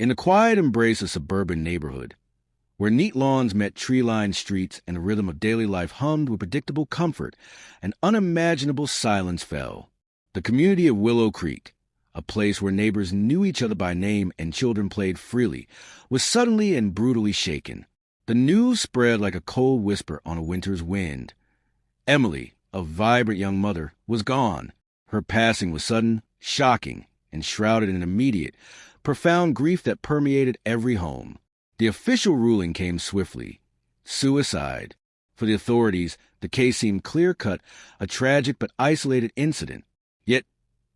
In the quiet embrace of suburban neighborhood, where neat lawns met tree-lined streets and the rhythm of daily life hummed with predictable comfort, an unimaginable silence fell. The community of Willow Creek, a place where neighbors knew each other by name and children played freely, was suddenly and brutally shaken. The news spread like a cold whisper on a winter's wind. Emily, a vibrant young mother, was gone. Her passing was sudden, shocking, and shrouded in immediate, profound grief that permeated every home. The official ruling came swiftly. Suicide. For the authorities, the case seemed clear-cut, a tragic but isolated incident. Yet,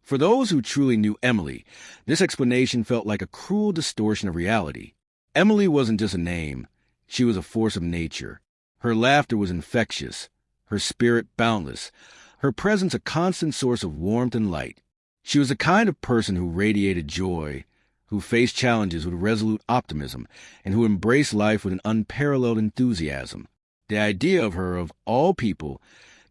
for those who truly knew Emily, this explanation felt like a cruel distortion of reality. Emily wasn't just a name. She was a force of nature. Her laughter was infectious, her spirit boundless, her presence a constant source of warmth and light. She was the kind of person who radiated joy, who faced challenges with resolute optimism, and who embraced life with an unparalleled enthusiasm. The idea of her, of all people,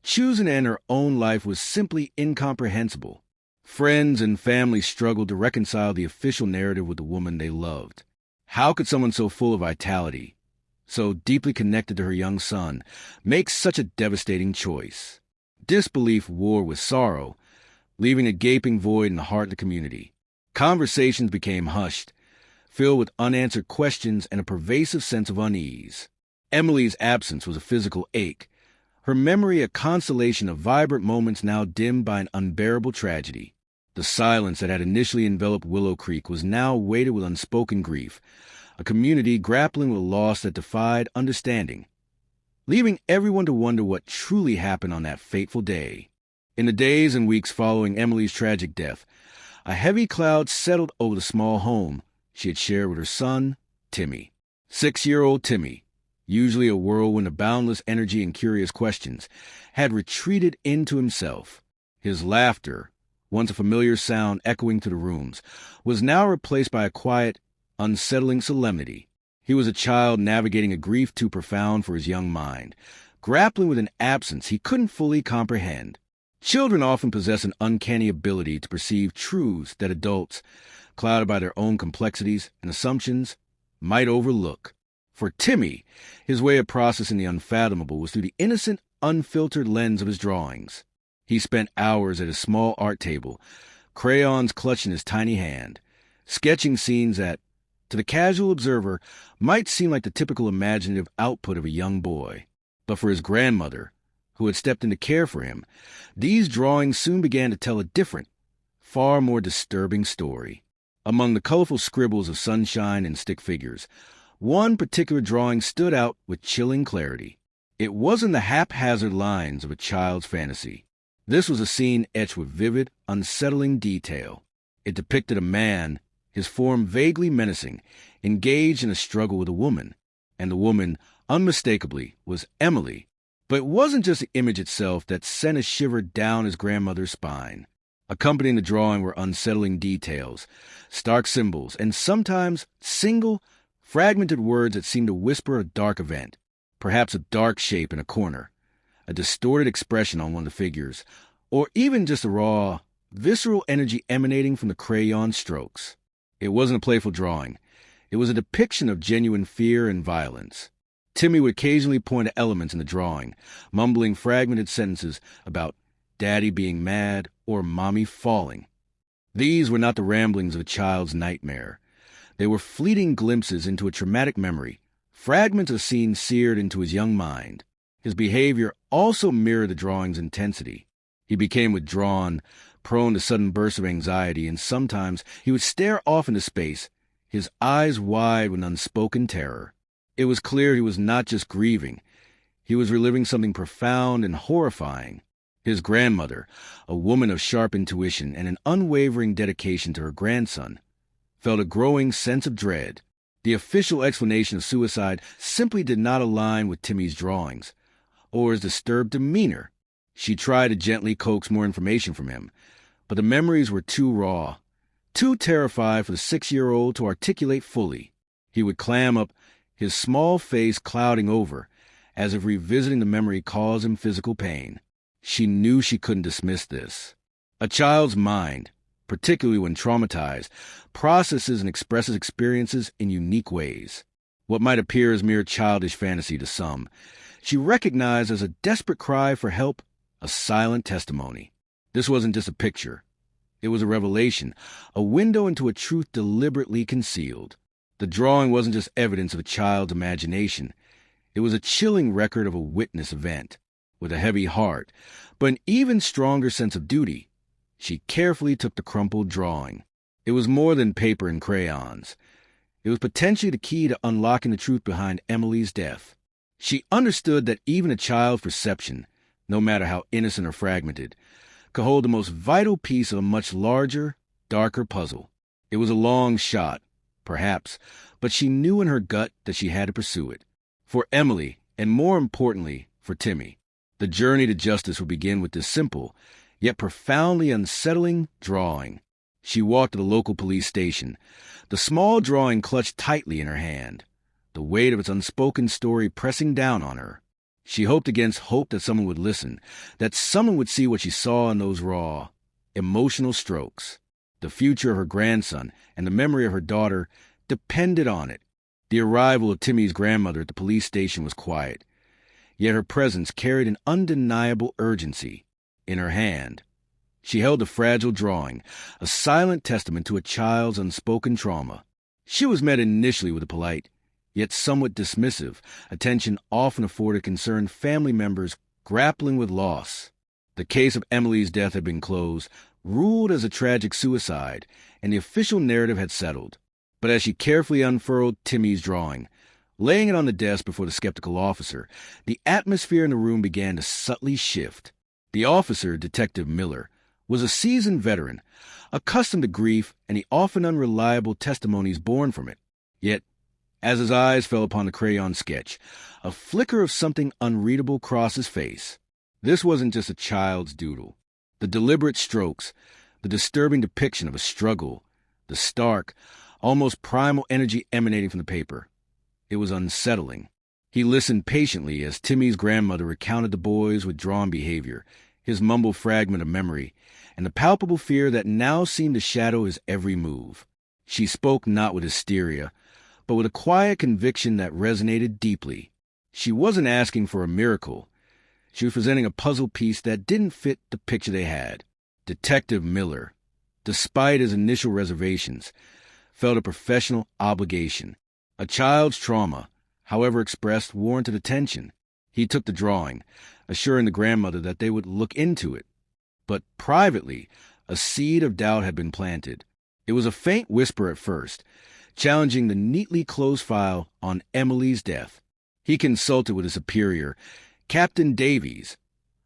choosing to end her own life was simply incomprehensible. Friends and family struggled to reconcile the official narrative with the woman they loved. How could someone so full of vitality, so deeply connected to her young son, make such a devastating choice? Disbelief wore with sorrow, leaving a gaping void in the heart of the community. Conversations became hushed, filled with unanswered questions and a pervasive sense of unease. Emily's absence was a physical ache, her memory a constellation of vibrant moments now dimmed by an unbearable tragedy. The silence that had initially enveloped Willow Creek was now weighted with unspoken grief, a community grappling with a loss that defied understanding, leaving everyone to wonder what truly happened on that fateful day. In the days and weeks following Emily's tragic death, a heavy cloud settled over the small home she had shared with her son, Timmy. 6-year-old Timmy, usually a whirlwind of boundless energy and curious questions, had retreated into himself. His laughter, once a familiar sound echoing through the rooms, was now replaced by a quiet, unsettling solemnity. He was a child navigating a grief too profound for his young mind, grappling with an absence he couldn't fully comprehend. Children often possess an uncanny ability to perceive truths that adults, clouded by their own complexities and assumptions, might overlook. For Timmy, his way of processing the unfathomable was through the innocent, unfiltered lens of his drawings. He spent hours at his small art table, crayons clutched in his tiny hand, sketching scenes that, to the casual observer, might seem like the typical imaginative output of a young boy. But for his grandmother, who had stepped in to care for him, these drawings soon began to tell a different, far more disturbing story. Among the colorful scribbles of sunshine and stick figures, one particular drawing stood out with chilling clarity. It wasn't the haphazard lines of a child's fantasy. This was a scene etched with vivid, unsettling detail. It depicted a man, his form vaguely menacing, engaged in a struggle with a woman, and the woman, unmistakably, was Emily. But it wasn't just the image itself that sent a shiver down his grandmother's spine. Accompanying the drawing were unsettling details, stark symbols, and sometimes single, fragmented words that seemed to whisper a dark event, perhaps a dark shape in a corner, a distorted expression on one of the figures, or even just a raw, visceral energy emanating from the crayon strokes. It wasn't a playful drawing. It was a depiction of genuine fear and violence. Timmy would occasionally point to elements in the drawing, mumbling fragmented sentences about Daddy being mad or Mommy falling. These were not the ramblings of a child's nightmare. They were fleeting glimpses into a traumatic memory, fragments of scenes seared into his young mind. His behavior also mirrored the drawing's intensity. He became withdrawn, prone to sudden bursts of anxiety, and sometimes he would stare off into space, his eyes wide with unspoken terror. It was clear he was not just grieving. He was reliving something profound and horrifying. His grandmother, a woman of sharp intuition and an unwavering dedication to her grandson, felt a growing sense of dread. The official explanation of suicide simply did not align with Timmy's drawings, or his disturbed demeanor. She tried to gently coax more information from him, but the memories were too raw, too terrified for the 6-year-old to articulate fully. He would clam up, his small face clouding over, as if revisiting the memory caused him physical pain. She knew she couldn't dismiss this. A child's mind, particularly when traumatized, processes and expresses experiences in unique ways. What might appear as mere childish fantasy to some, she recognized as a desperate cry for help, a silent testimony. This wasn't just a picture. It was a revelation, a window into a truth deliberately concealed. The drawing wasn't just evidence of a child's imagination. It was a chilling record of a witness event. With a heavy heart, but an even stronger sense of duty, she carefully took the crumpled drawing. It was more than paper and crayons. It was potentially the key to unlocking the truth behind Emily's death. She understood that even a child's perception, no matter how innocent or fragmented, could hold the most vital piece of a much larger, darker puzzle. It was a long shot, perhaps, but she knew in her gut that she had to pursue it. For Emily, and more importantly, for Timmy, the journey to justice would begin with this simple, yet profoundly unsettling drawing. She walked to the local police station, the small drawing clutched tightly in her hand, the weight of its unspoken story pressing down on her. She hoped against hope that someone would listen, that someone would see what she saw in those raw, emotional strokes. The future of her grandson and the memory of her daughter depended on it. The arrival of Timmy's grandmother at the police station was quiet, yet her presence carried an undeniable urgency. In her hand, she held a fragile drawing, a silent testament to a child's unspoken trauma. She was met initially with a polite, yet somewhat dismissive, attention often afforded concerned family members grappling with loss. The case of Emily's death had been closed, ruled as a tragic suicide, and the official narrative had settled. But as she carefully unfurled Timmy's drawing, laying it on the desk before the skeptical officer, the atmosphere in the room began to subtly shift. The officer, Detective Miller, was a seasoned veteran, accustomed to grief and the often unreliable testimonies born from it. Yet, as his eyes fell upon the crayon sketch, a flicker of something unreadable crossed his face. This wasn't just a child's doodle. The deliberate strokes, the disturbing depiction of a struggle, the stark, almost primal energy emanating from the paper. It was unsettling. He listened patiently as Timmy's grandmother recounted the boy's withdrawn behavior, his mumbled fragment of memory, and the palpable fear that now seemed to shadow his every move. She spoke not with hysteria, but with a quiet conviction that resonated deeply. She wasn't asking for a miracle. She was presenting a puzzle piece that didn't fit the picture they had. Detective Miller, despite his initial reservations, felt a professional obligation. A child's trauma, however expressed, warranted attention. He took the drawing, assuring the grandmother that they would look into it. But privately, a seed of doubt had been planted. It was a faint whisper at first, challenging the neatly closed file on Emily's death. He consulted with his superior, Captain Davies,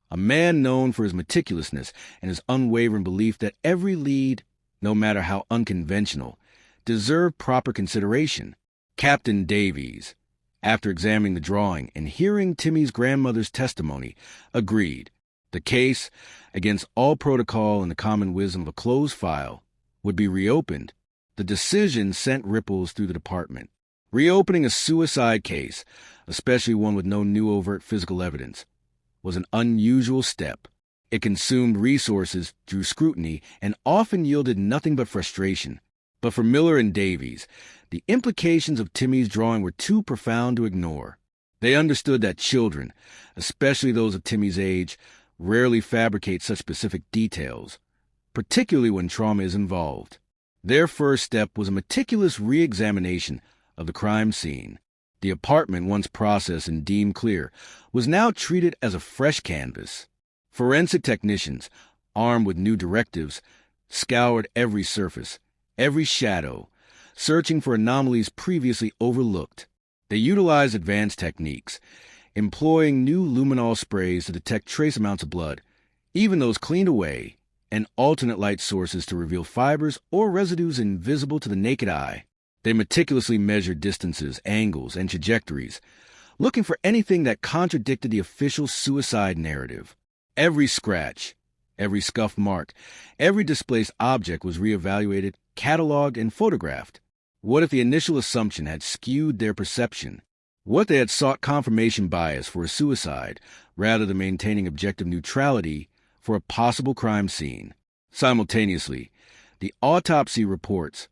a man known for his meticulousness and his unwavering belief that every lead, no matter how unconventional, deserved proper consideration. Captain Davies, after examining the drawing and hearing Timmy's grandmother's testimony, agreed. The case, against all protocol and the common wisdom of a closed file, would be reopened. The decision sent ripples through the department. Reopening a suicide case, especially one with no new overt physical evidence, was an unusual step. It consumed resources, drew scrutiny, and often yielded nothing but frustration. But for Miller and Davies, the implications of Timmy's drawing were too profound to ignore. They understood that children, especially those of Timmy's age, rarely fabricate such specific details, particularly when trauma is involved. Their first step was a meticulous re-examination of the crime scene. The apartment, once processed and deemed clear, was now treated as a fresh canvas. Forensic technicians, armed with new directives, scoured every surface, every shadow, searching for anomalies previously overlooked. They utilized advanced techniques, employing new luminol sprays to detect trace amounts of blood, even those cleaned away, and alternate light sources to reveal fibers or residues invisible to the naked eye. They meticulously measured distances, angles, and trajectories, looking for anything that contradicted the official suicide narrative. Every scratch, every scuff mark, every displaced object was reevaluated, cataloged, and photographed. What if the initial assumption had skewed their perception? What if they had sought confirmation bias for a suicide rather than maintaining objective neutrality for a possible crime scene? Simultaneously, The autopsy reports,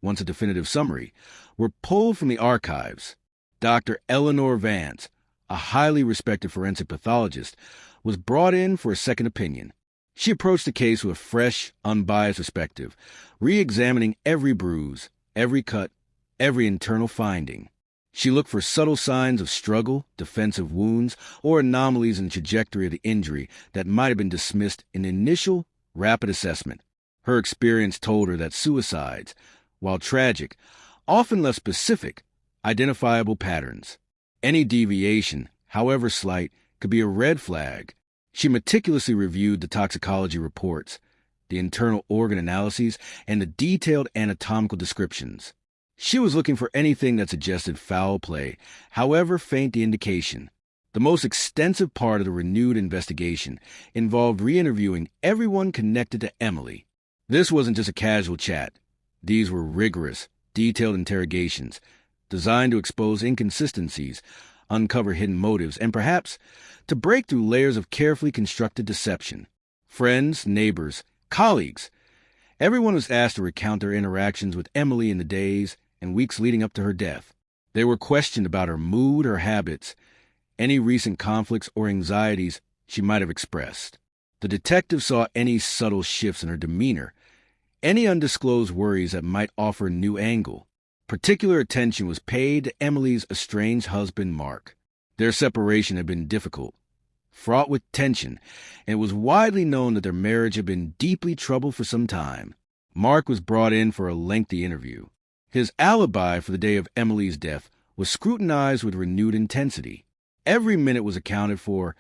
once a definitive summary, were pulled from the archives. Dr. Eleanor Vance, a highly respected forensic pathologist, was brought in for a second opinion. She approached the case with a fresh, unbiased perspective, re-examining every bruise, every cut, every internal finding. She looked for subtle signs of struggle, defensive wounds, or anomalies in the trajectory of the injury that might have been dismissed in the initial, rapid assessment. Her experience told her that suicides, while tragic, often left specific, identifiable patterns. Any deviation, however slight, could be a red flag. She meticulously reviewed the toxicology reports, the internal organ analyses, and the detailed anatomical descriptions. She was looking for anything that suggested foul play, however faint the indication. The most extensive part of the renewed investigation involved re-interviewing everyone connected to Emily. This wasn't just a casual chat. These were rigorous, detailed interrogations designed to expose inconsistencies, uncover hidden motives, and perhaps to break through layers of carefully constructed deception. Friends, neighbors, colleagues, everyone was asked to recount their interactions with Emily in the days and weeks leading up to her death. They were questioned about her mood, her habits, any recent conflicts or anxieties she might have expressed. The detective saw any subtle shifts in her demeanor, any undisclosed worries that might offer a new angle. Particular attention was paid to Emily's estranged husband, Mark. Their separation had been difficult, fraught with tension, and it was widely known that their marriage had been deeply troubled for some time. Mark was brought in for a lengthy interview. His alibi for the day of Emily's death was scrutinized with renewed intensity. Every minute was accounted for,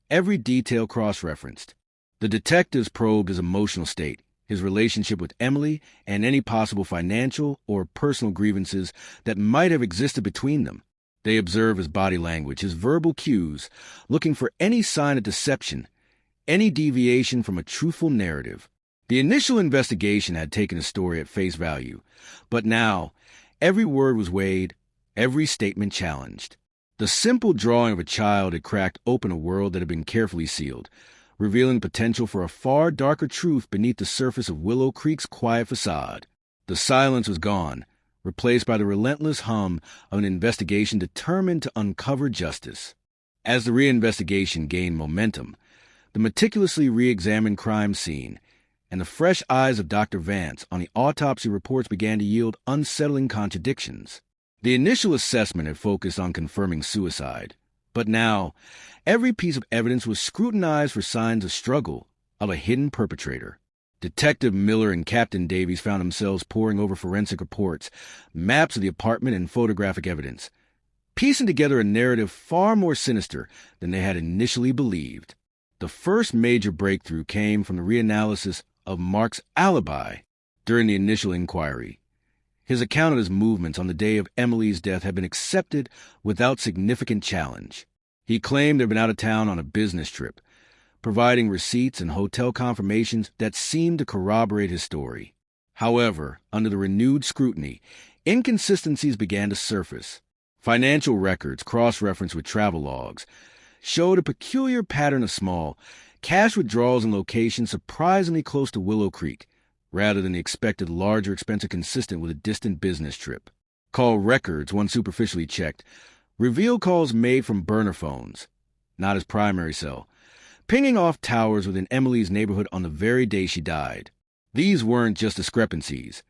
every detail cross-referenced. The detectives probed his emotional state, his relationship with Emily, and any possible financial or personal grievances that might have existed between them. They observed his body language, his verbal cues, looking for any sign of deception, any deviation from a truthful narrative. The initial investigation had taken the story at face value, but now every word was weighed, every statement challenged. The simple drawing of a child had cracked open a world that had been carefully sealed, revealing potential for a far darker truth beneath the surface of Willow Creek's quiet facade. The silence was gone, replaced by the relentless hum of an investigation determined to uncover justice. As the reinvestigation gained momentum, the meticulously re-examined crime scene and the fresh eyes of Dr. Vance on the autopsy reports began to yield unsettling contradictions. The initial assessment had focused on confirming suicide, but now every piece of evidence was scrutinized for signs of struggle, of a hidden perpetrator. Detective Miller and Captain Davies found themselves poring over forensic reports, maps of the apartment, and photographic evidence, piecing together a narrative far more sinister than they had initially believed. The first major breakthrough came from the reanalysis of Mark's alibi during the initial inquiry. His account of his movements on the day of Emily's death had been accepted without significant challenge. He claimed to have been out of town on a business trip, providing receipts and hotel confirmations that seemed to corroborate his story. However, under the renewed scrutiny, inconsistencies began to surface. Financial records, cross-referenced with travel logs, showed a peculiar pattern of small, cash withdrawals in locations surprisingly close to Willow Creek, rather than the expected larger expense consistent with a distant business trip. Call records, once superficially checked, revealed calls made from burner phones, not his primary cell, pinging off towers within Emily's neighborhood on the very day she died. These weren't just discrepancies.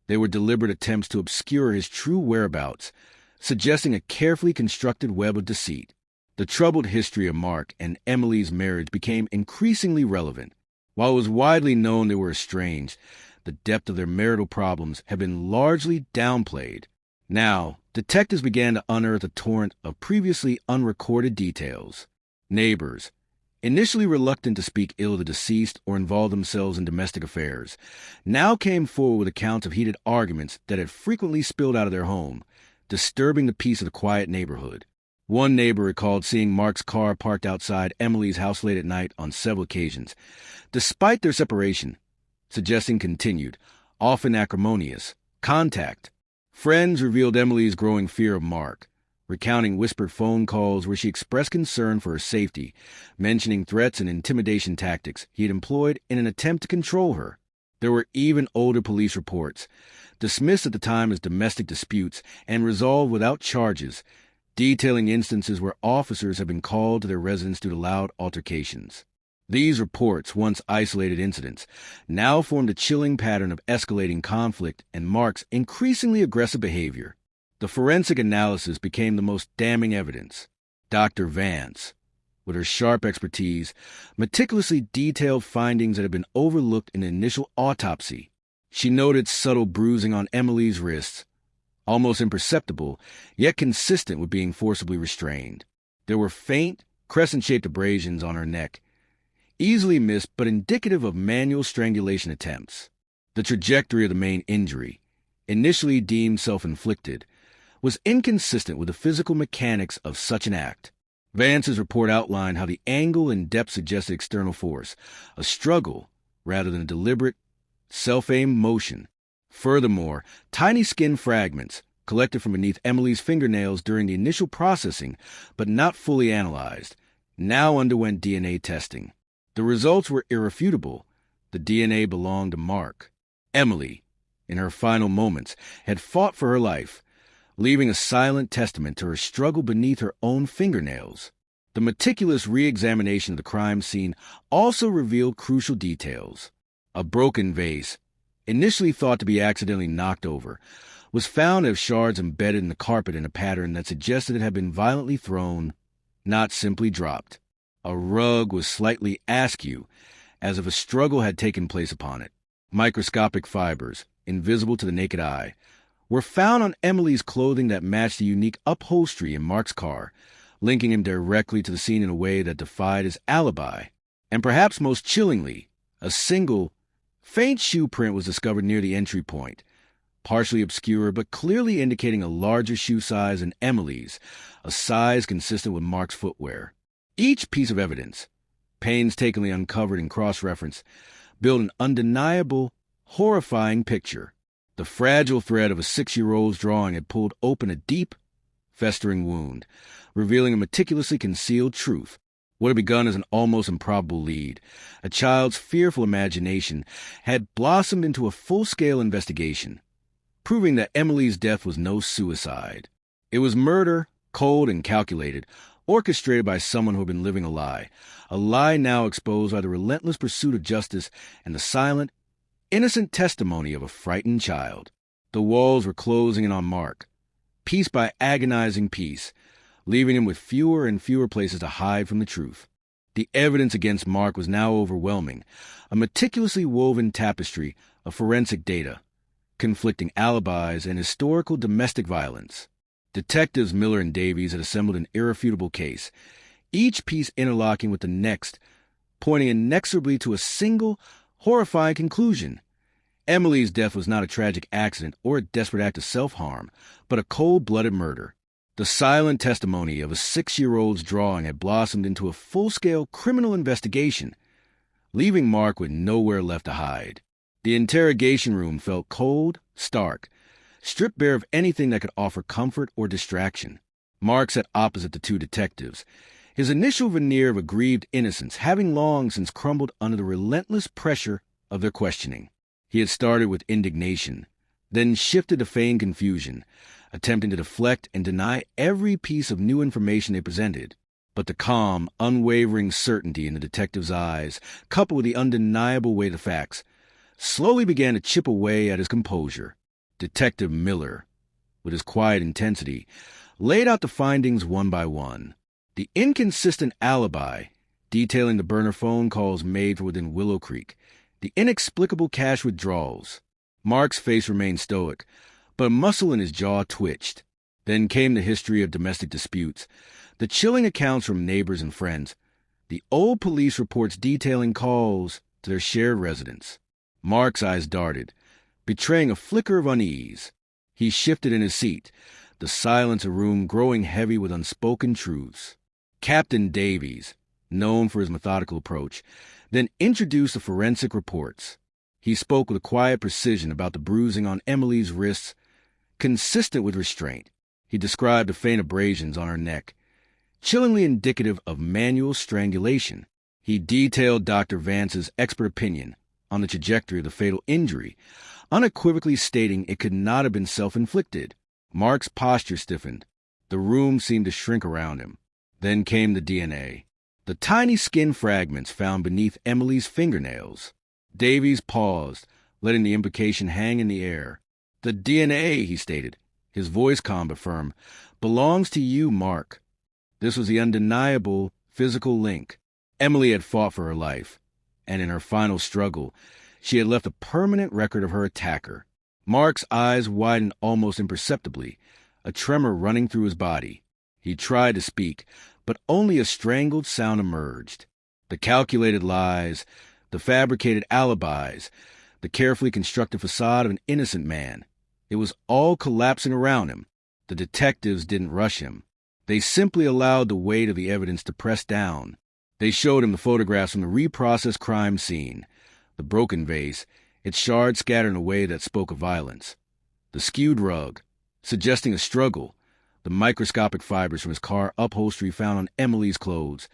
They were deliberate attempts to obscure his true whereabouts, suggesting a carefully constructed web of deceit. The troubled history of Mark and Emily's marriage became increasingly relevant. While it was widely known they were estranged, the depth of their marital problems had been largely downplayed. Now, detectives began to unearth a torrent of previously unrecorded details. Neighbors, initially reluctant to speak ill of the deceased or involve themselves in domestic affairs, now came forward with accounts of heated arguments that had frequently spilled out of their home, disturbing the peace of the quiet neighborhood. One neighbor recalled seeing Mark's car parked outside Emily's house late at night on several occasions, despite their separation, suggesting continued, often acrimonious, contact. Friends revealed Emily's growing fear of Mark, recounting whispered phone calls where she expressed concern for her safety, mentioning threats and intimidation tactics he had employed in an attempt to control her. There were even older police reports, dismissed at the time as domestic disputes and resolved without charges, detailing instances where officers had been called to their residence due to loud altercations. These reports, once isolated incidents, now formed a chilling pattern of escalating conflict and Mark's increasingly aggressive behavior. The forensic analysis became the most damning evidence. Dr. Vance, with her sharp expertise, meticulously detailed findings that had been overlooked in the initial autopsy. She noted subtle bruising on Emily's wrists, almost imperceptible, yet consistent with being forcibly restrained. There were faint, crescent-shaped abrasions on her neck, easily missed but indicative of manual strangulation attempts. The trajectory of the main injury, initially deemed self-inflicted, was inconsistent with the physical mechanics of such an act. Vance's report outlined how the angle and depth suggested external force, a struggle rather than a deliberate, self-aimed motion. Furthermore, tiny skin fragments, collected from beneath Emily's fingernails during the initial processing, but not fully analyzed, now underwent DNA testing. The results were irrefutable. The DNA belonged to Mark. Emily, in her final moments, had fought for her life, leaving a silent testament to her struggle beneath her own fingernails. The meticulous re-examination of the crime scene also revealed crucial details. A broken vase, initially thought to be accidentally knocked over, was found to have shards embedded in the carpet in a pattern that suggested it had been violently thrown, not simply dropped. A rug was slightly askew, as if a struggle had taken place upon it. Microscopic fibers, invisible to the naked eye, were found on Emily's clothing that matched the unique upholstery in Mark's car, linking him directly to the scene in a way that defied his alibi. And perhaps most chillingly, a single, faint shoe print was discovered near the entry point, partially obscure but clearly indicating a larger shoe size than Emily's, a size consistent with Mark's footwear. Each piece of evidence, painstakingly uncovered and cross-referenced, built an undeniable, horrifying picture. The fragile thread of a 6-year-old's drawing had pulled open a deep, festering wound, revealing a meticulously concealed truth. What had begun as an almost improbable lead, a child's fearful imagination, had blossomed into a full-scale investigation, proving that Emily's death was no suicide. It was murder, cold and calculated, orchestrated by someone who had been living a lie now exposed by the relentless pursuit of justice and the silent, innocent testimony of a frightened child. The walls were closing in on Mark, piece by agonizing piece, leaving him with fewer and fewer places to hide from the truth. The evidence against Mark was now overwhelming, a meticulously woven tapestry of forensic data, conflicting alibis and historical domestic violence. Detectives Miller and Davies had assembled an irrefutable case, each piece interlocking with the next, pointing inexorably to a single, horrifying conclusion. Emily's death was not a tragic accident or a desperate act of self-harm, but a cold-blooded murder. The silent testimony of a 6-year-old's drawing had blossomed into a full-scale criminal investigation, leaving Mark with nowhere left to hide. The interrogation room felt cold, stark, stripped bare of anything that could offer comfort or distraction. Mark sat opposite the two detectives, his initial veneer of aggrieved innocence having long since crumbled under the relentless pressure of their questioning. He had started with indignation, then shifted to feigned confusion, attempting to deflect and deny every piece of new information they presented. But the calm, unwavering certainty in the detective's eyes, coupled with the undeniable weight of facts, slowly began to chip away at his composure. Detective Miller, with his quiet intensity, laid out the findings one by one. The inconsistent alibi, detailing the burner phone calls made from within Willow Creek, the inexplicable cash withdrawals. Mark's face remained stoic, but a muscle in his jaw twitched. Then came the history of domestic disputes, the chilling accounts from neighbors and friends, the old police reports detailing calls to their shared residence. Mark's eyes darted, betraying a flicker of unease. He shifted in his seat, the silence of the room growing heavy with unspoken truths. Captain Davies, known for his methodical approach, then introduced the forensic reports. He spoke with a quiet precision about the bruising on Emily's wrists, consistent with restraint. He described the faint abrasions on her neck, chillingly indicative of manual strangulation. He detailed Dr. Vance's expert opinion, on the trajectory of the fatal injury, unequivocally stating it could not have been self-inflicted. Mark's posture stiffened. The room seemed to shrink around him. Then came the DNA. The tiny skin fragments found beneath Emily's fingernails. Davies paused, letting the implication hang in the air. "The DNA," he stated, his voice calm but firm, "belongs to you, Mark." This was the undeniable physical link. Emily had fought for her life, and in her final struggle, she had left a permanent record of her attacker. Mark's eyes widened almost imperceptibly, a tremor running through his body. He tried to speak, but only a strangled sound emerged. The calculated lies, the fabricated alibis, the carefully constructed facade of an innocent man. It was all collapsing around him. The detectives didn't rush him. They simply allowed the weight of the evidence to press down. They showed him the photographs from the reprocessed crime scene, the broken vase, its shards scattered in a way that spoke of violence, the skewed rug, suggesting a struggle, the microscopic fibers from his car upholstery found on Emily's clothes,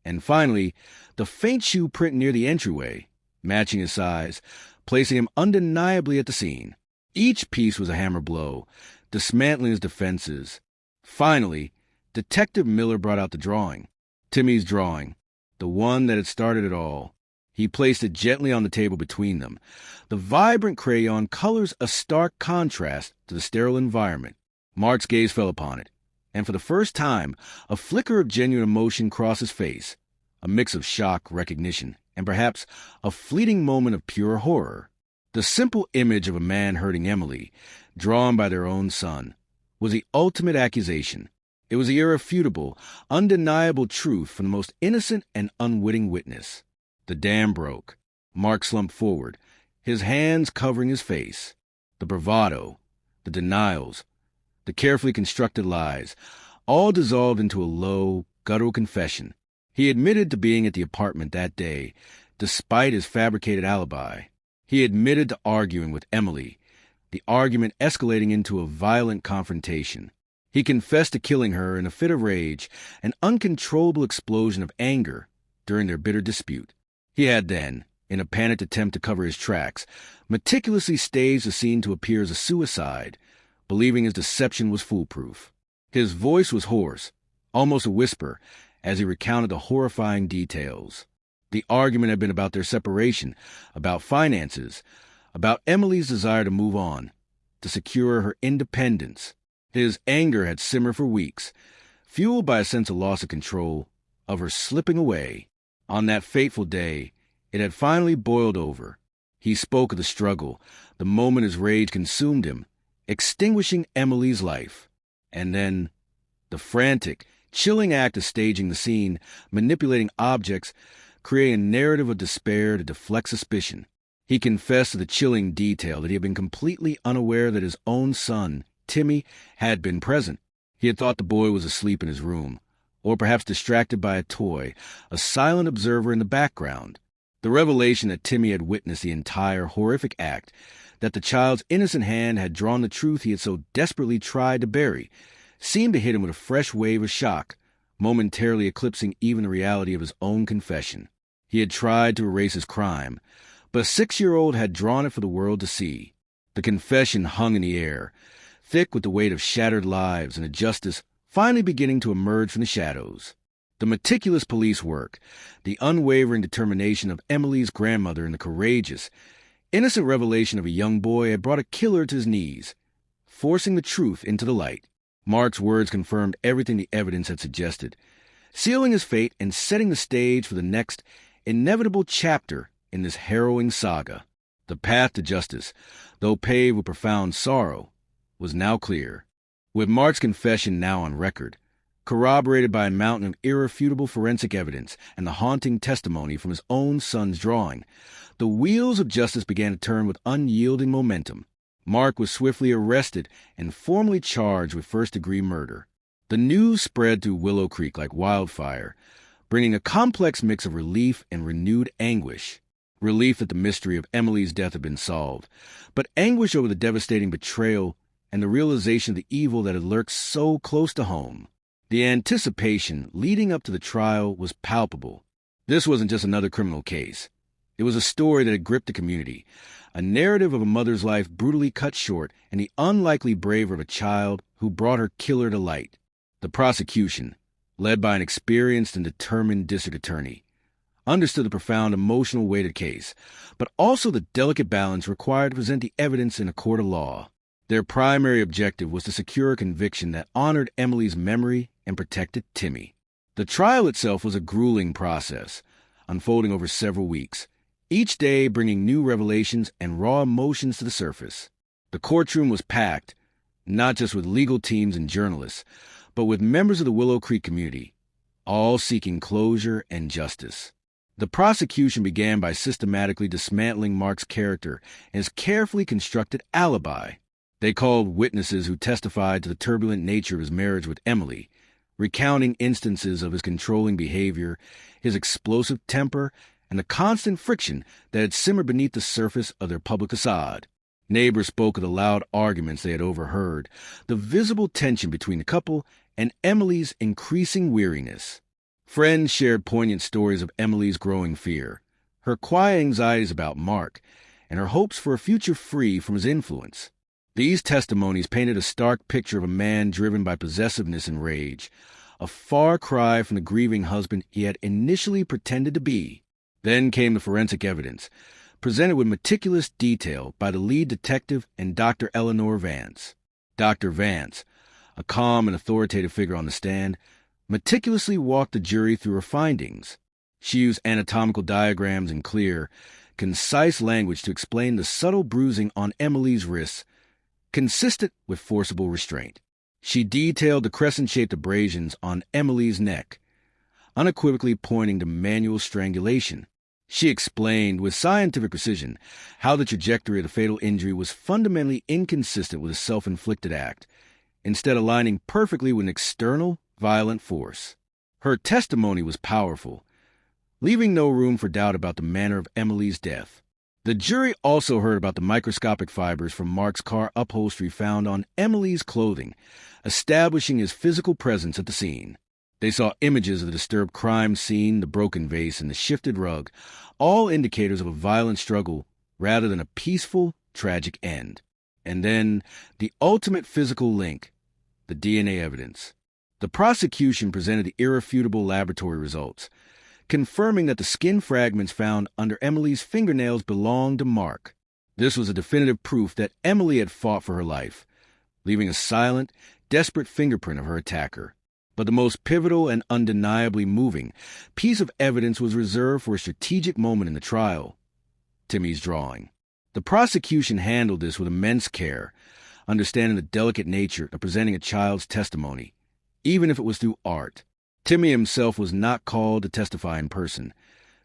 and finally, the faint shoe print near the entryway, matching his size, placing him undeniably at the scene. Each piece was a hammer blow, dismantling his defenses. Finally, Detective Miller brought out the drawing. Timmy's drawing, the one that had started it all. He placed it gently on the table between them. The vibrant crayon colors a stark contrast to the sterile environment. Mark's gaze fell upon it, and for the first time, a flicker of genuine emotion crossed his face, a mix of shock, recognition, and perhaps a fleeting moment of pure horror. The simple image of a man hurting Emily, drawn by their own son, was the ultimate accusation. It was the irrefutable, undeniable truth from the most innocent and unwitting witness. The dam broke. Mark slumped forward, his hands covering his face. The bravado, the denials, the carefully constructed lies, all dissolved into a low, guttural confession. He admitted to being at the apartment that day, despite his fabricated alibi. He admitted to arguing with Emily, the argument escalating into a violent confrontation. He confessed to killing her in a fit of rage, an uncontrollable explosion of anger during their bitter dispute. He had then, in a panicked attempt to cover his tracks, meticulously staged the scene to appear as a suicide, believing his deception was foolproof. His voice was hoarse, almost a whisper, as he recounted the horrifying details. The argument had been about their separation, about finances, about Emily's desire to move on, to secure her independence. His anger had simmered for weeks, fueled by a sense of loss of control, of her slipping away. On that fateful day, it had finally boiled over. He spoke of the struggle, the moment his rage consumed him, extinguishing Emily's life. And then, the frantic, chilling act of staging the scene, manipulating objects, creating a narrative of despair to deflect suspicion. He confessed to the chilling detail that he had been completely unaware that his own son, Timmy, had been present. He had thought the boy was asleep in his room, or perhaps distracted by a toy, a silent observer in the background. The revelation that Timmy had witnessed the entire horrific act, that the child's innocent hand had drawn the truth he had so desperately tried to bury, seemed to hit him with a fresh wave of shock, momentarily eclipsing even the reality of his own confession. He had tried to erase his crime, but a 6-year-old had drawn it for the world to see. The confession hung in the air, thick with the weight of shattered lives and a justice finally beginning to emerge from the shadows. The meticulous police work, the unwavering determination of Emily's grandmother, and the courageous, innocent revelation of a young boy had brought a killer to his knees, forcing the truth into the light. Mark's words confirmed everything the evidence had suggested, sealing his fate and setting the stage for the next inevitable chapter in this harrowing saga. The path to justice, though paved with profound sorrow, was now clear. With Mark's confession now on record, corroborated by a mountain of irrefutable forensic evidence and the haunting testimony from his own son's drawing, the wheels of justice began to turn with unyielding momentum. Mark was swiftly arrested and formally charged with first-degree murder. The news spread through Willow Creek like wildfire, bringing a complex mix of relief and renewed anguish. Relief that the mystery of Emily's death had been solved, but anguish over the devastating betrayal and the realization of the evil that had lurked so close to home. The anticipation leading up to the trial was palpable. This wasn't just another criminal case. It was a story that had gripped the community, a narrative of a mother's life brutally cut short and the unlikely bravery of a child who brought her killer to light. The prosecution, led by an experienced and determined district attorney, understood the profound emotional weight of the case, but also the delicate balance required to present the evidence in a court of law. Their primary objective was to secure a conviction that honored Emily's memory and protected Timmy. The trial itself was a grueling process, unfolding over several weeks, each day bringing new revelations and raw emotions to the surface. The courtroom was packed, not just with legal teams and journalists, but with members of the Willow Creek community, all seeking closure and justice. The prosecution began by systematically dismantling Mark's character and his carefully constructed alibi. They called witnesses who testified to the turbulent nature of his marriage with Emily, recounting instances of his controlling behavior, his explosive temper, and the constant friction that had simmered beneath the surface of their public facade. Neighbors spoke of the loud arguments they had overheard, the visible tension between the couple, and Emily's increasing weariness. Friends shared poignant stories of Emily's growing fear, her quiet anxieties about Mark, and her hopes for a future free from his influence. These testimonies painted a stark picture of a man driven by possessiveness and rage, a far cry from the grieving husband he had initially pretended to be. Then came the forensic evidence, presented with meticulous detail by the lead detective and Dr. Eleanor Vance. Dr. Vance, a calm and authoritative figure on the stand, meticulously walked the jury through her findings. She used anatomical diagrams and clear, concise language to explain the subtle bruising on Emily's wrists, consistent with forcible restraint. She detailed the crescent-shaped abrasions on Emily's neck, unequivocally pointing to manual strangulation. She explained with scientific precision how the trajectory of the fatal injury was fundamentally inconsistent with a self-inflicted act, instead aligning perfectly with an external, violent force. Her testimony was powerful, leaving no room for doubt about the manner of Emily's death. The jury also heard about the microscopic fibers from Mark's car upholstery found on Emily's clothing, establishing his physical presence at the scene. They saw images of the disturbed crime scene, the broken vase, and the shifted rug, all indicators of a violent struggle rather than a peaceful, tragic end. And then, the ultimate physical link, the DNA evidence. The prosecution presented the irrefutable laboratory results, confirming that the skin fragments found under Emily's fingernails belonged to Mark. This was a definitive proof that Emily had fought for her life, leaving a silent, desperate fingerprint of her attacker. But the most pivotal and undeniably moving piece of evidence was reserved for a strategic moment in the trial: Timmy's drawing. The prosecution handled this with immense care, understanding the delicate nature of presenting a child's testimony, even if it was through art. Timmy himself was not called to testify in person,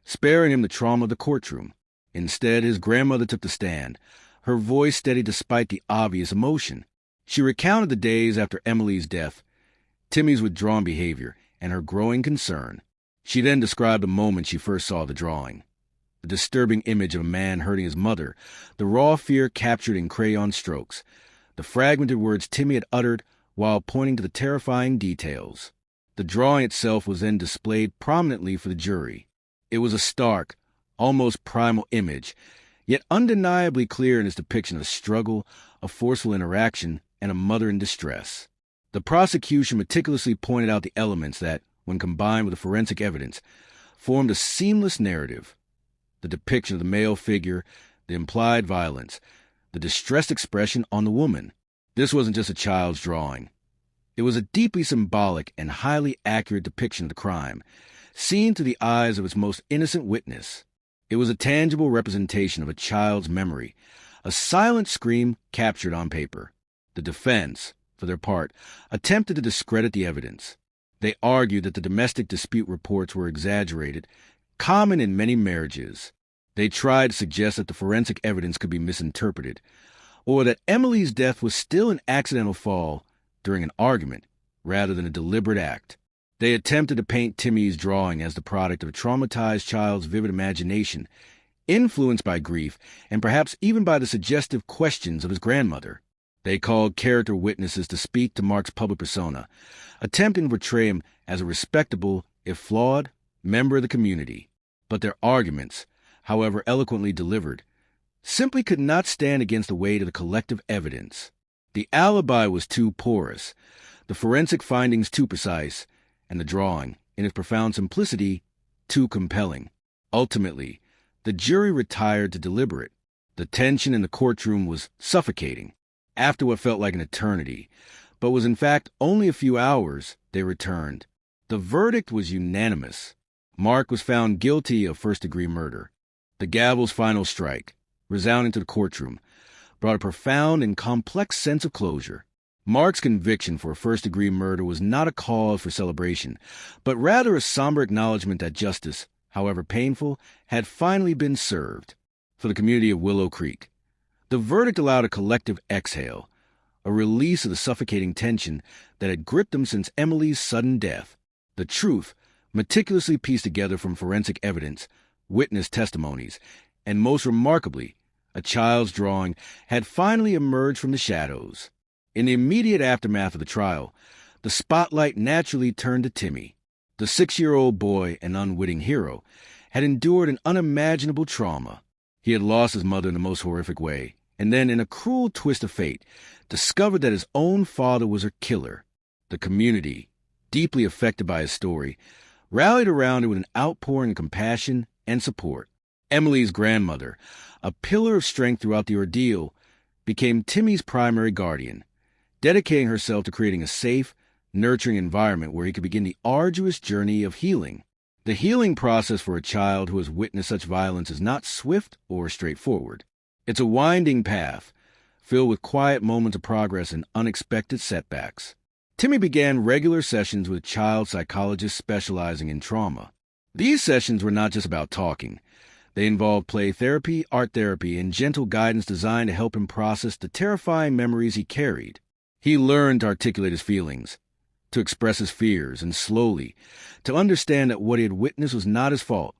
sparing him the trauma of the courtroom. Instead, his grandmother took the stand, her voice steady despite the obvious emotion. She recounted the days after Emily's death, Timmy's withdrawn behavior, and her growing concern. She then described the moment she first saw the drawing. The disturbing image of a man hurting his mother, the raw fear captured in crayon strokes, the fragmented words Timmy had uttered while pointing to the terrifying details. The drawing itself was then displayed prominently for the jury. It was a stark, almost primal image, yet undeniably clear in its depiction of struggle, a forceful interaction, and a mother in distress. The prosecution meticulously pointed out the elements that, when combined with the forensic evidence, formed a seamless narrative. The depiction of the male figure, the implied violence, the distressed expression on the woman. This wasn't just a child's drawing. It was a deeply symbolic and highly accurate depiction of the crime, seen through the eyes of its most innocent witness. It was a tangible representation of a child's memory, a silent scream captured on paper. The defense, for their part, attempted to discredit the evidence. They argued that the domestic dispute reports were exaggerated, common in many marriages. They tried to suggest that the forensic evidence could be misinterpreted, or that Emily's death was still an accidental fall during an argument rather than a deliberate act. They attempted to paint Timmy's drawing as the product of a traumatized child's vivid imagination, influenced by grief and perhaps even by the suggestive questions of his grandmother. They called character witnesses to speak to Mark's public persona, attempting to portray him as a respectable, if flawed, member of the community. But their arguments, however eloquently delivered, simply could not stand against the weight of the collective evidence. The alibi was too porous, the forensic findings too precise, and the drawing, in its profound simplicity, too compelling. Ultimately, the jury retired to deliberate. The tension in the courtroom was suffocating. After what felt like an eternity, but was in fact only a few hours, they returned. The verdict was unanimous. Mark was found guilty of first-degree murder. The gavel's final strike, resounding to the courtroom, brought a profound and complex sense of closure. Mark's conviction for first-degree murder was not a cause for celebration, but rather a somber acknowledgement that justice, however painful, had finally been served. For the community of Willow Creek, the verdict allowed a collective exhale, a release of the suffocating tension that had gripped them since Emily's sudden death. The truth, meticulously pieced together from forensic evidence, witness testimonies, and most remarkably, a child's drawing, had finally emerged from the shadows. In the immediate aftermath of the trial, the spotlight naturally turned to Timmy. The 6-year-old boy, an unwitting hero, had endured an unimaginable trauma. He had lost his mother in the most horrific way, and then, in a cruel twist of fate, discovered that his own father was her killer. The community, deeply affected by his story, rallied around it with an outpouring of compassion and support. Emily's grandmother, a pillar of strength throughout the ordeal, became Timmy's primary guardian, dedicating herself to creating a safe, nurturing environment where he could begin the arduous journey of healing. The healing process for a child who has witnessed such violence is not swift or straightforward. It's a winding path, filled with quiet moments of progress and unexpected setbacks. Timmy began regular sessions with child psychologists specializing in trauma. These sessions were not just about talking. They involved play therapy, art therapy, and gentle guidance designed to help him process the terrifying memories he carried. He learned to articulate his feelings, to express his fears, and slowly, to understand that what he had witnessed was not his fault,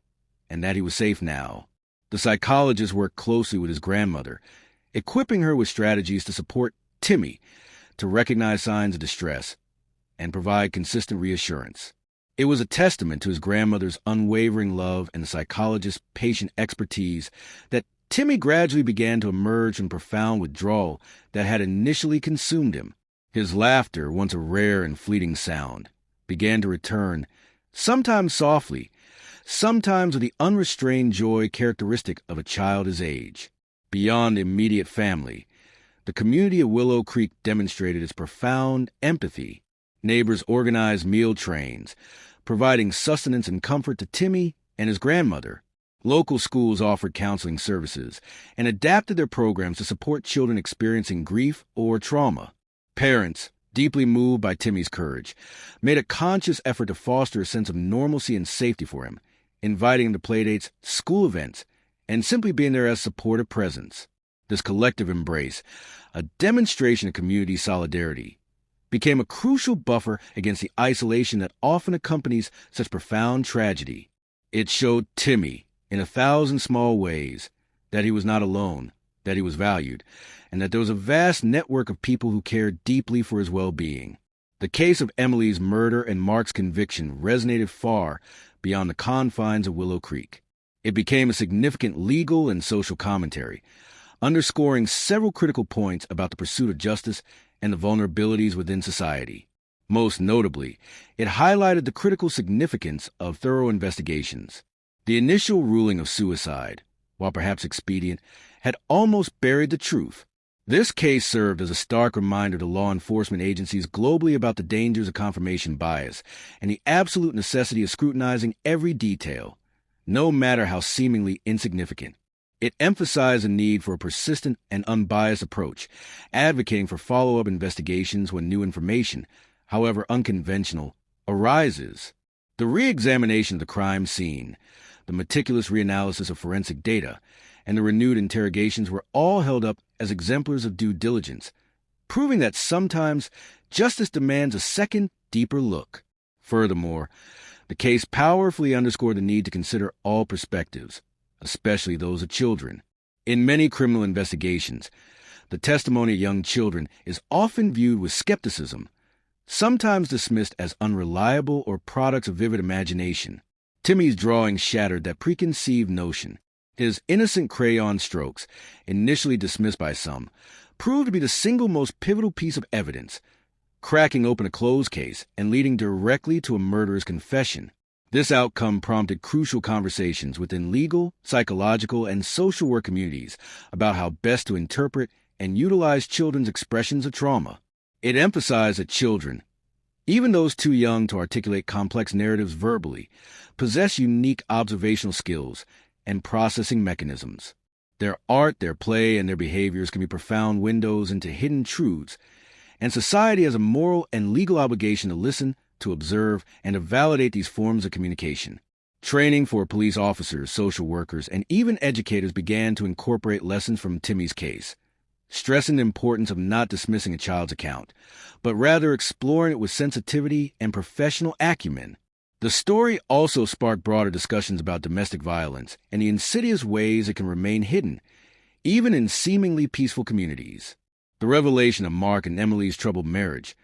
and that he was safe now. The psychologist worked closely with his grandmother, equipping her with strategies to support Timmy, to recognize signs of distress, and provide consistent reassurance. It was a testament to his grandmother's unwavering love and the psychologist's patient expertise that Timmy gradually began to emerge from profound withdrawal that had initially consumed him. His laughter, once a rare and fleeting sound, began to return, sometimes softly, sometimes with the unrestrained joy characteristic of a child his age. Beyond the immediate family, the community of Willow Creek demonstrated its profound empathy. Neighbors organized meal trains, providing sustenance and comfort to Timmy and his grandmother. Local schools offered counseling services and adapted their programs to support children experiencing grief or trauma. Parents, deeply moved by Timmy's courage, made a conscious effort to foster a sense of normalcy and safety for him, inviting him to playdates, school events, and simply being there as a supportive presence. This collective embrace, a demonstration of community solidarity, became a crucial buffer against the isolation that often accompanies such profound tragedy. It showed Timmy, in 1,000 small ways, that he was not alone, that he was valued, and that there was a vast network of people who cared deeply for his well-being. The case of Emily's murder and Mark's conviction resonated far beyond the confines of Willow Creek. It became a significant legal and social commentary, underscoring several critical points about the pursuit of justice and the vulnerabilities within society. Most notably, it highlighted the critical significance of thorough investigations. The initial ruling of suicide, while perhaps expedient, had almost buried the truth. This case served as a stark reminder to law enforcement agencies globally about the dangers of confirmation bias and the absolute necessity of scrutinizing every detail, no matter how seemingly insignificant. It emphasized the need for a persistent and unbiased approach, advocating for follow-up investigations when new information, however unconventional, arises. The re-examination of the crime scene, the meticulous reanalysis of forensic data, and the renewed interrogations were all held up as exemplars of due diligence, proving that sometimes justice demands a second, deeper look. Furthermore, the case powerfully underscored the need to consider all perspectives, especially those of children. In many criminal investigations, the testimony of young children is often viewed with skepticism, sometimes dismissed as unreliable or products of vivid imagination. Timmy's drawing shattered that preconceived notion. His innocent crayon strokes, initially dismissed by some, proved to be the single most pivotal piece of evidence, cracking open a closed case and leading directly to a murderer's confession. This outcome prompted crucial conversations within legal, psychological, and social work communities about how best to interpret and utilize children's expressions of trauma. It emphasized that children, even those too young to articulate complex narratives verbally, possess unique observational skills and processing mechanisms. Their art, their play, and their behaviors can be profound windows into hidden truths, and society has a moral and legal obligation to listen, to observe, and to validate these forms of communication. Training for police officers, social workers, and even educators began to incorporate lessons from Timmy's case, stressing the importance of not dismissing a child's account, but rather exploring it with sensitivity and professional acumen. The story also sparked broader discussions about domestic violence and the insidious ways it can remain hidden, even in seemingly peaceful communities. The revelation of Mark and Emily's troubled marriage,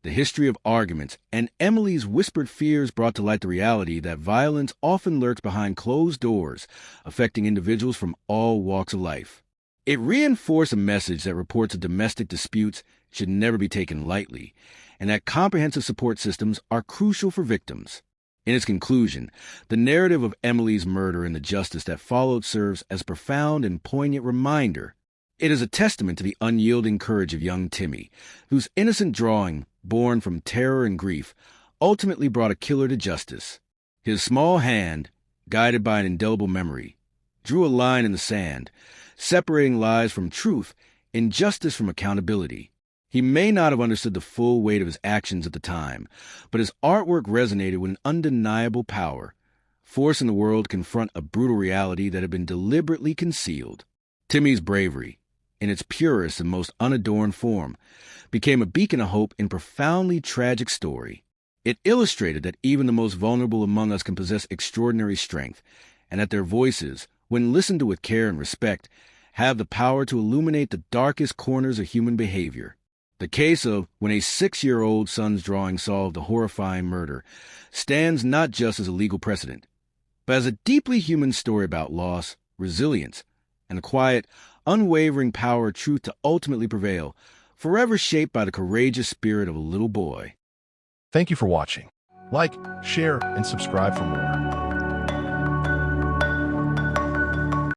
the history of arguments, and Emily's whispered fears brought to light the reality that violence often lurks behind closed doors, affecting individuals from all walks of life. It reinforced a message that reports of domestic disputes should never be taken lightly, and that comprehensive support systems are crucial for victims. In its conclusion, the narrative of Emily's murder and the justice that followed serves as a profound and poignant reminder. It is a testament to the unyielding courage of young Timmy, whose innocent drawing, born from terror and grief, ultimately brought a killer to justice. His small hand, guided by an indelible memory, drew a line in the sand, separating lies from truth, injustice from accountability. He may not have understood the full weight of his actions at the time, but his artwork resonated with an undeniable power, forcing the world to confront a brutal reality that had been deliberately concealed. Timmy's bravery, in its purest and most unadorned form, became a beacon of hope in a profoundly tragic story. It illustrated that even the most vulnerable among us can possess extraordinary strength, and that their voices, when listened to with care and respect, have the power to illuminate the darkest corners of human behavior. The case of when a 6-year-old son's drawing solved a horrifying murder stands not just as a legal precedent, but as a deeply human story about loss, resilience, and the quiet, unwavering power of truth to ultimately prevail, forever shaped by the courageous spirit of a little boy. Thank you for watching. Like, share, and subscribe for more.